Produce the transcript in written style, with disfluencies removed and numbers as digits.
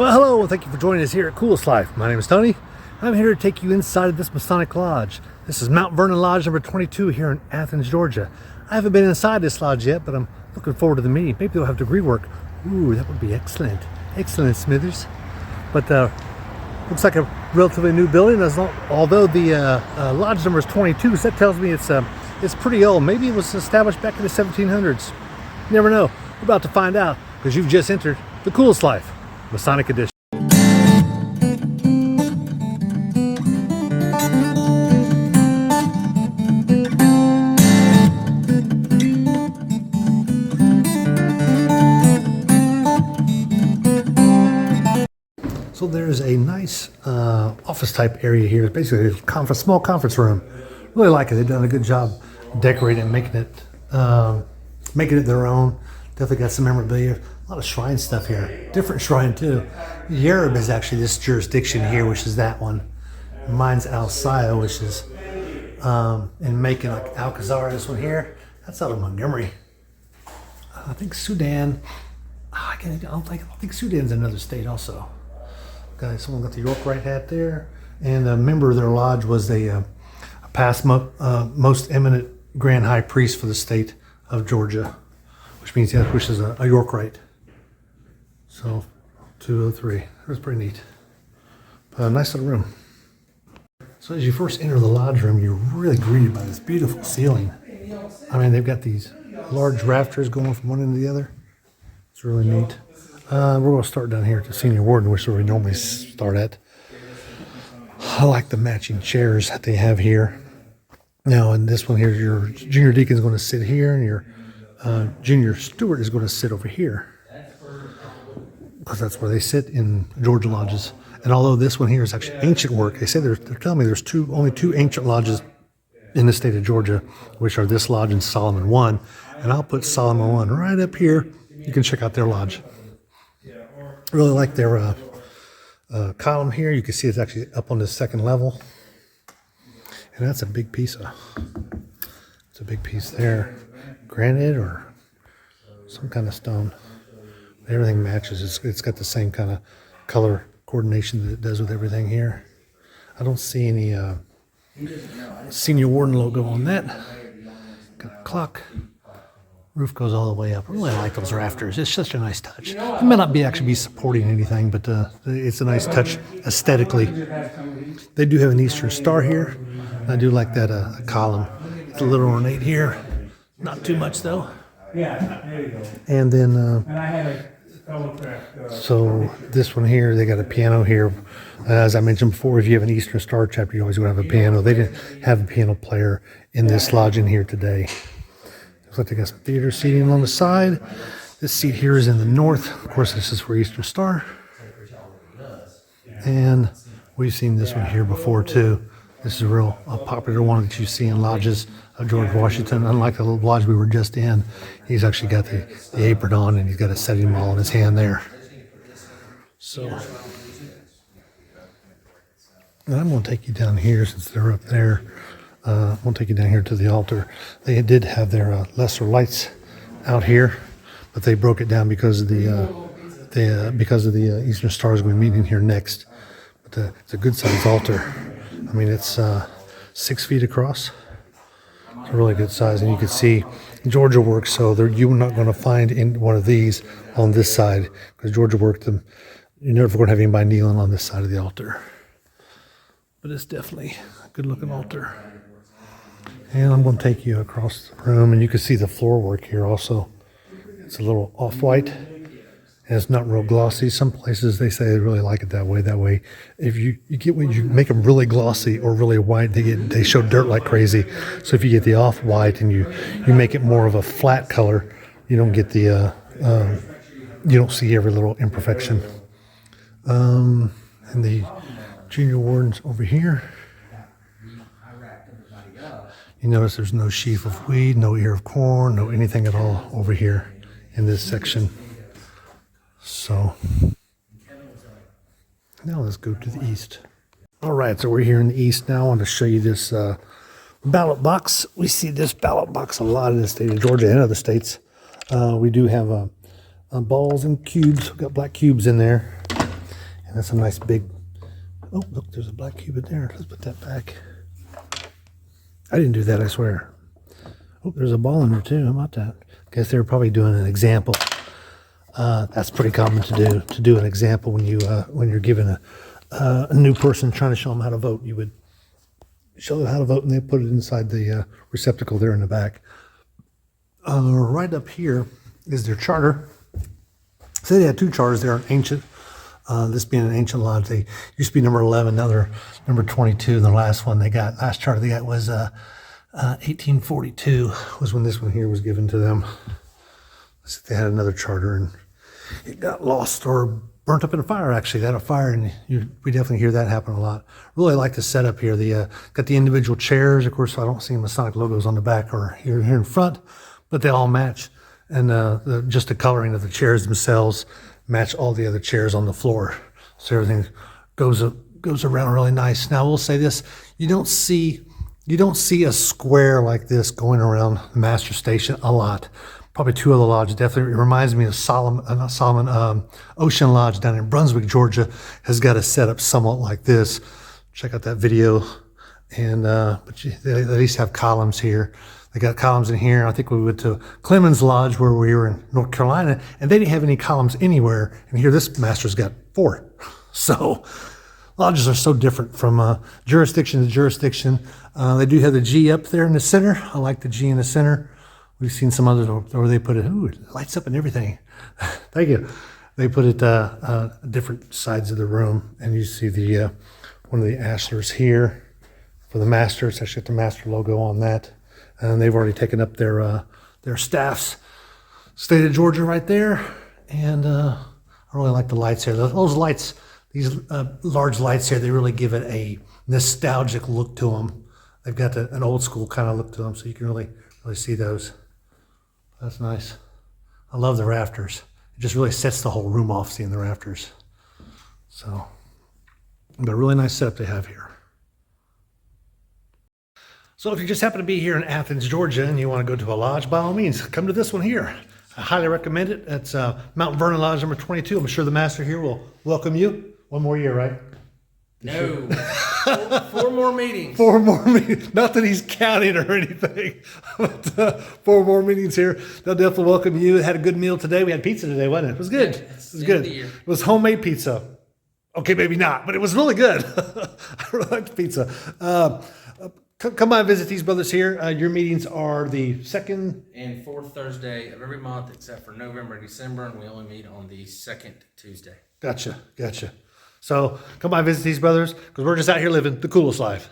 Well, hello, and thank you for joining us here at Coolest Life. My name is Tony. I'm here to take you inside of this Masonic Lodge. This is Mount Vernon Lodge number 22 here in Athens, Georgia. I haven't been inside this lodge yet, but I'm looking forward to the meeting. Maybe they'll have degree work. Ooh, that would be excellent. Excellent, Smithers. But looks like a relatively new building, although the lodge number is 22, so that tells me it's pretty old. Maybe it was established back in the 1700s. You never know. We're about to find out, because you've just entered the Coolest Life, Masonic Edition. So there's a nice office type area here. It's basically a small conference room. Really like it. They've done a good job decorating and making it their own. Definitely got some memorabilia. A lot of shrine stuff here. Different shrine too. Yerub is actually this jurisdiction here, which is that one. Mine's Alcaya, which is in Macon, like Alcazar. This one here, that's out of Montgomery. I think Sudan. I don't think Sudan's another state also. Someone got the York Right hat there, and a member of their lodge was a past most eminent Grand High Priest for the state of Georgia, which means which is a York Right. So 203. That's pretty neat. Nice little room. So as you first enter the lodge room, you're really greeted by this beautiful ceiling. I mean, they've got these large rafters going from one end to the other. It's really neat. We're going to start down here at the Senior Warden, which is where we normally start at. I like the matching chairs that they have here. Now, in this one here, your junior deacon is going to sit here, and your junior steward is going to sit over here, because that's where they sit in Georgia lodges. And although this one here is actually ancient work, they say they're telling me there's only two ancient lodges in the state of Georgia, which are this lodge and Solomon 1. And I'll put Solomon 1 right up here. You can check out their lodge. Really like their column here. You can see it's actually up on the second level, and that's a big piece there, granite or some kind of stone. Everything matches. It's got the same kind of color coordination that it does with everything here. I don't see any Senior Warden logo on that. Got a clock. Roof goes all the way up. I really like those rafters. It's such a nice touch. It may not actually be supporting anything, but it's a nice touch aesthetically. They do have an Eastern Star here. I do like that column. It's a little ornate here. Not too much though. And then, so this one here, they got a piano here. As I mentioned before, if you have an Eastern Star chapter, you always going to have a piano. They didn't have a piano player in this lodge in here today. Looks like they got some theater seating on the side. This seat here is in the north. Of course, this is for Eastern Star. And we've seen this one here before too. This is a real popular one that you see in lodges of George Washington. Unlike the little lodge we were just in, he's actually got the apron on, and he's got a setting ball in his hand there. So, and I'm going to take you down here since they're up there. I'm going to take you down here to the altar. They did have their lesser lights out here, but they broke it down because of the Eastern Stars going to be meeting here next. But it's a good sized altar. I mean, it's 6 feet across. It's a really good size, and you can see Georgia work. So you're not going to find in one of these on this side, because Georgia worked them. You're never going to have anybody kneeling on this side of the altar. But it's definitely a good looking altar. And I'm going to take you across the room, and you can see the floor work here also. It's a little off-white, and it's not real glossy. Some places they say they really like it that way. That way, if you make them really glossy or really white, they show dirt like crazy. So if you get the off-white and you make it more of a flat color, you don't get the you don't see every little imperfection. And the junior wardens over here. You notice there's no sheaf of wheat, no ear of corn, no anything at all over here in this section. So now let's go to the east. All right, so we're here in the east now. I want to show you this ballot box. We see this ballot box a lot in the state of Georgia and other states. We do have balls and cubes. We've got black cubes in there. And that's a nice big, oh, look, there's a black cube in there. Let's put that back. I didn't do that, I swear. Oh, there's a ball in there too. How about that? Guess they were probably doing an example. That's pretty common to do an example when you're giving a new person trying to show them how to vote. You would show them how to vote and they put it inside the receptacle there in the back. Right up here is their charter. So they had two charters. They're ancient. This being an ancient lodge, they used to be number 11. Now they're number 22. And the last charter they got was 1842 was when this one here was given to them. So they had another charter and it got lost or burnt up in a fire. Actually, they had a fire, and we definitely hear that happen a lot. Really like the setup here. The got the individual chairs. Of course, I don't see Masonic logos on the back or here in front, but they all match. And just the coloring of the chairs themselves match all the other chairs on the floor. So everything goes around really nice. Now, I will say this: you don't see a square like this going around the master station a lot. Probably two other lodges. Definitely, it reminds me of Ocean Lodge down in Brunswick, Georgia, has got a setup somewhat like this. Check out that video. And but they at least have columns here. They got columns in here. I think we went to Clemens Lodge where we were in North Carolina, and they didn't have any columns anywhere. And here, this master's got 4. So lodges are so different from jurisdiction to jurisdiction. They do have the G up there in the center. I like the G in the center. We've seen some others where they put it, ooh, it lights up and everything. Thank you. They put it different sides of the room, and you see the one of the ashlars here for the master. It's actually got the master logo on that. And they've already taken up their staffs. State of Georgia right there. And I really like the lights here. Those lights, these large lights here, they really give it a nostalgic look to them. They've got an old school kind of look to them, so you can really see those. That's nice. I love the rafters. It just really sets the whole room off, seeing the rafters. So, but a really nice setup they have here. So if you just happen to be here in Athens, Georgia, and you want to go to a lodge, by all means, come to this one here. I highly recommend it. It's Mount Vernon Lodge number 22. I'm sure the master here will welcome you. One more year, right? No. Four more meetings. 4 more meetings. Not that he's counting or anything, but 4 more meetings here. They'll definitely welcome you. Had a good meal today. We had pizza today, wasn't it? It was good. Yeah, it was good. It was homemade pizza. Okay, maybe not, but it was really good. I really liked pizza. Come by and visit these brothers here. Your meetings are the second and fourth Thursday of every month except for November and December, and we only meet on the second Tuesday. Gotcha. So come by and visit these brothers because we're just out here living the coolest life.